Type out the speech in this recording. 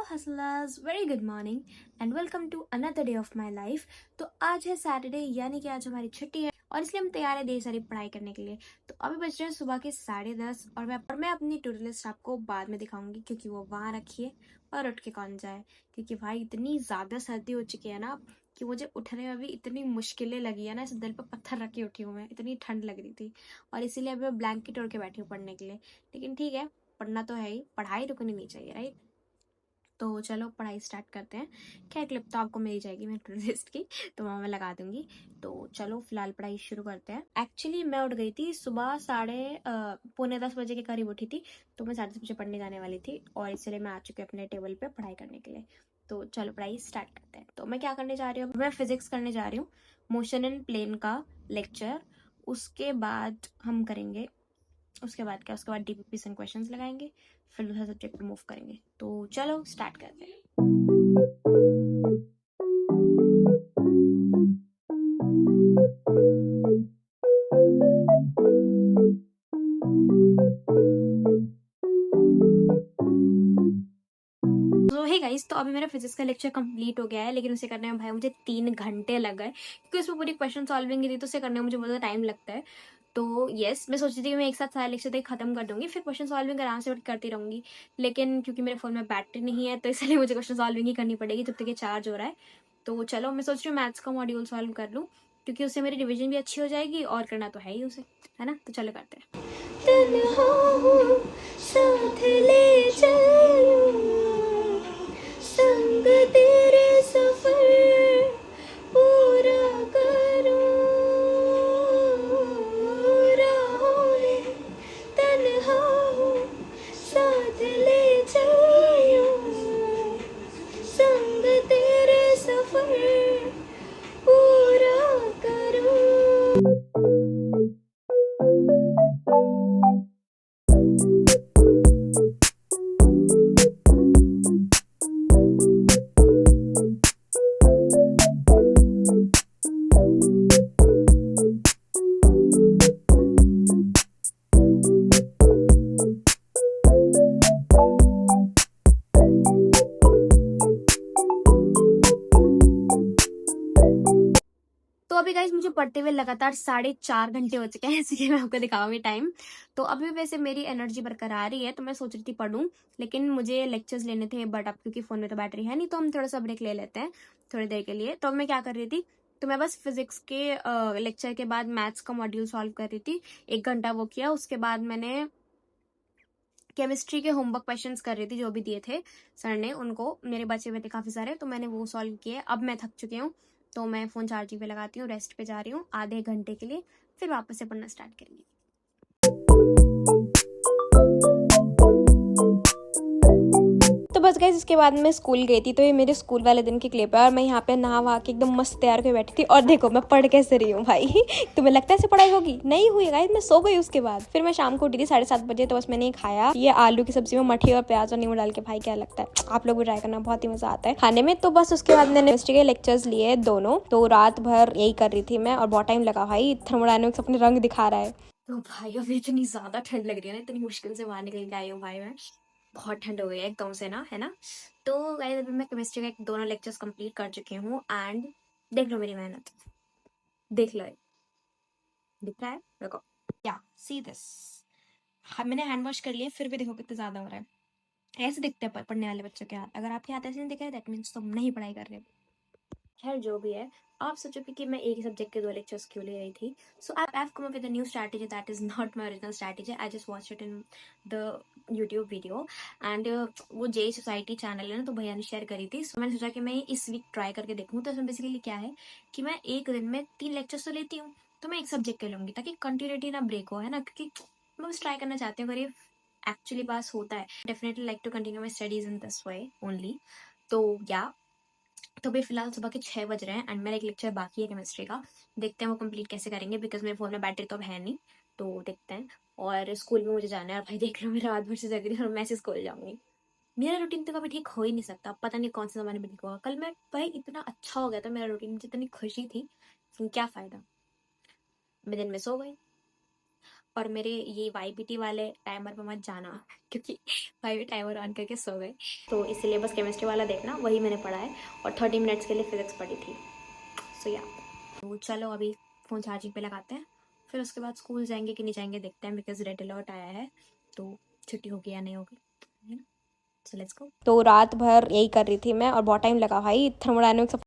Hustlers, very good morning and welcome to another day of my life. तो आज है Saturday, यानी कि आज हमारी छुट्टी है और इसलिए हम तैयार है ढेर सारी पढ़ाई करने के लिए। तो अभी बज रहे हैं सुबह के 10:30 और मैं अपनी टू डू लिस्ट आपको बाद में दिखाऊंगी क्योंकि वो वहाँ रखी है और उठ के कौन जाए। क्योंकि भाई इतनी ज़्यादा सर्दी हो चुकी है ना कि मुझे उठने में भी इतनी मुश्किलें लगी है ना, इस दिल पर पत्थर रख के उठी हूँ मैं, इतनी ठंड लग रही थी। और इसीलिए अभी मैं ब्लैंकेट ओढ़ के बैठी हूँ पढ़ने के लिए। लेकिन ठीक है, पढ़ना तो है ही, पढ़ाई रुकनी नहीं चाहिए, राइट। तो चलो पढ़ाई स्टार्ट करते हैं। खैर क्लिप तो आपको मिल जाएगी मेरी टू लिस्ट की, तो वहाँ मैं लगा दूंगी। तो चलो फिलहाल पढ़ाई शुरू करते हैं। एक्चुअली मैं उठ गई थी सुबह 9:45 बजे के करीब उठी थी। तो मैं 10:30 बजे पढ़ने जाने वाली थी और इसलिए मैं आ चुकी हूँ अपने टेबल पे पढ़ाई करने के लिए। तो चलो पढ़ाई स्टार्ट करते हैं। तो मैं क्या करने जा रही हूँ, मैं फिजिक्स करने जा रही हूँ, मोशन इन प्लेन का लेक्चर। उसके बाद हम करेंगे, उसके बाद क्या, उसके बाद डीपीपी से क्वेश्चंस लगाएंगे, फिर दूसरा सब्जेक्ट पे मूव करेंगे। तो चलो स्टार्ट करते हैं। तो हे गाइस, तो अभी मेरा फिजिक्स का लेक्चर कंप्लीट हो गया है, लेकिन उसे करने में भाई मुझे 3 घंटे लग गए क्योंकि उसमें पूरी क्वेश्चन सॉल्विंग थी, तो उसे करने में मुझे बहुत टाइम लगता है। तो यस, मैं सोच रही थी कि मैं एक साथ सारा लेक्चर तक खत्म कर दूंगी, फिर क्वेश्चन सॉल्विंग आराम से करती रहूंगी। लेकिन क्योंकि मेरे फोन में बैटरी नहीं है तो इसलिए मुझे क्वेश्चन सॉल्विंग ही करनी पड़ेगी जब तक ये चार्ज हो रहा है। तो चलो मैं सोच रही हूँ मैथ्स का मॉड्यूल सॉल्व कर लूँ क्योंकि उससे मेरी रिविजन भी अच्छी हो जाएगी और करना तो है ही उसे, है ना। तो चलो करते हैं। तन्हा हूँ, साथ ले चलूं, संग तेरे सफर पूरा करूं, राहों में तन्हा हूँ, साथ ले चलूं, संग तेरे सफर पूरा करूं। तो अभी गाइज मुझे पढ़ते हुए लगातार 4.5 घंटे हो चुके हैं, इसलिए मैं आपको दिखाऊंगी टाइम। तो अभी वैसे मेरी एनर्जी बरकरार ही है, तो मैं सोच रही थी पढ़ूं, लेकिन मुझे लेक्चर्स लेने थे, बट अब क्योंकि फोन में तो बैटरी है नहीं, तो हम थोड़ा सा ब्रेक ले लेते हैं थोड़ी देर के लिए। तो अब मैं क्या कर रही थी, तो मैं बस फिजिक्स के लेक्चर के बाद मैथ्स का मॉड्यूल सॉल्व कर रही थी। 1 घंटा वो किया, उसके बाद मैंने केमिस्ट्री के होमवर्क क्वेश्चंस कर रही थी जो भी दिए थे सर ने, उनको मेरे बचे हुए थे काफी सारे, तो मैंने वो सॉल्व किए। अब मैं थक चुकी हूँ तो मैं फोन चार्जिंग पे लगाती हूँ, रेस्ट पे जा रही हूँ आधे घंटे के लिए, फिर वापस से पढ़ना स्टार्ट करेंगे। तो बस गाइस इसके बाद मैं स्कूल गई थी, तो ये मेरे स्कूल वाले दिन की क्लिप है और मैं यहाँ पे नहा वहा के एकदम मस्त तैयार होकर बैठी थी और देखो मैं पढ़ कैसे रही हूँ भाई। तुम्हें लगता है ऐसे पढ़ाई होगी? नहीं हुई गाइस, मैं सो गई। उसके बाद फिर मैं शाम को उठी थी 7:30 बजे, तो बस मैंने खाया ये आलू की सब्जी में मठी और प्याज और नींबू डाल के। भाई क्या लगता है, आप लोग भी ट्राई करना, बहुत ही मजा आता है खाने में। तो बस उसके बाद मैंने केमिस्ट्री के लेक्चर्स लिए दोनों, तो रात भर यही कर रही थी मैं और बहुत टाइम लगा भाई। थर्मोडायनेमिक्स अपने रंग दिखा रहा है। तो भाई अभी इतनी ज्यादा ठंड लग रही है ना, इतनी मुश्किल से बाहर निकल के आई हूँ भाई मैं, बहुत ठंड हो गई है एकदम से ना, है ना। तो गाइस अभी मैं केमिस्ट्री का दोनों लेक्चर्स कंप्लीट कर चुकी हूँ एंड देख लो मेरी मेहनत, देख लो, दिख रहा है देखो, क्या सी दिस। हाँ, मैंने हैंड वॉश कर लिया, फिर भी देखो कितना ज्यादा हो रहा है। ऐसे दिखते हैं पढ़ने वाले बच्चों के हाथ, अगर आपके हाथ ऐसे नहीं दिख रहे दैट मीन्स तुम नहीं पढ़ाई कर रहे। खैर जो भी है, आप सोचोगे कि मैं एक ही सब्जेक्ट के 2 लेक्चर्स क्यों ले रही थी। So I have come up with a new strategy that is not my original strategy, I just watch it in the YouTube video and वो जे सोसाइटी चैनल है ना, तो भैया ने शेयर करी थी। सो मैंने सोचा कि मैं इस वीक ट्राई करके देखूँ। तो इसमें बेसिकली क्या है कि मैं एक दिन में 3 लेक्चर्स तो लेती हूँ, तो मैं एक सब्जेक्ट के लूंगी ताकि कंटिन्यूटी ना ब्रेक हो, है ना, क्योंकि मैं बस ट्राई करना चाहती हूँ अगर ये एक्चुअली पास होता है। Definitely like to continue my studies in this way only. तो या तो अभी फिलहाल सुबह के 6 बज रहे हैं एंड मेरा एक लेक्चर बाकी है केमिस्ट्री का, देखते हैं वो कंप्लीट कैसे करेंगे, बिकॉज मेरे फोन में बैटरी तो अब है नहीं। तो देखते हैं। और स्कूल भी मुझे जाना है और भाई देख लो मेरा रात भर से जग रही है और मैं से स्कूल जाऊंगी। मेरा रूटीन तो कभी ठीक हो ही नहीं सकता, पता नहीं कौन से जमाने में ठीक होगा। कल मैं भाई इतना अच्छा हो गया था मेरा रूटीन, मुझे इतनी खुशी थी, लेकिन क्या फायदा, मैं दिन में सो गई और मेरे ये YPT वाले टाइमर पे मत जाना क्योंकि भाई भी टाइमर ऑन करके सो गए, तो इसलिए बस केमिस्ट्री वाला देखना, वही मैंने पढ़ा है और 30 मिनट्स के लिए फिजिक्स पढ़ी थी। सो या तो चलो अभी फ़ोन चार्जिंग पे लगाते हैं, फिर उसके बाद स्कूल जाएंगे कि नहीं जाएंगे देखते हैं, बिकॉज रेड अलर्ट आया है तो छुट्टी होगी या नहीं होगी, है ना। So let's go. तो रात भर यही कर रही थी मैं और बहुत टाइम लगा भाई, थर्मोडायनेमिक्स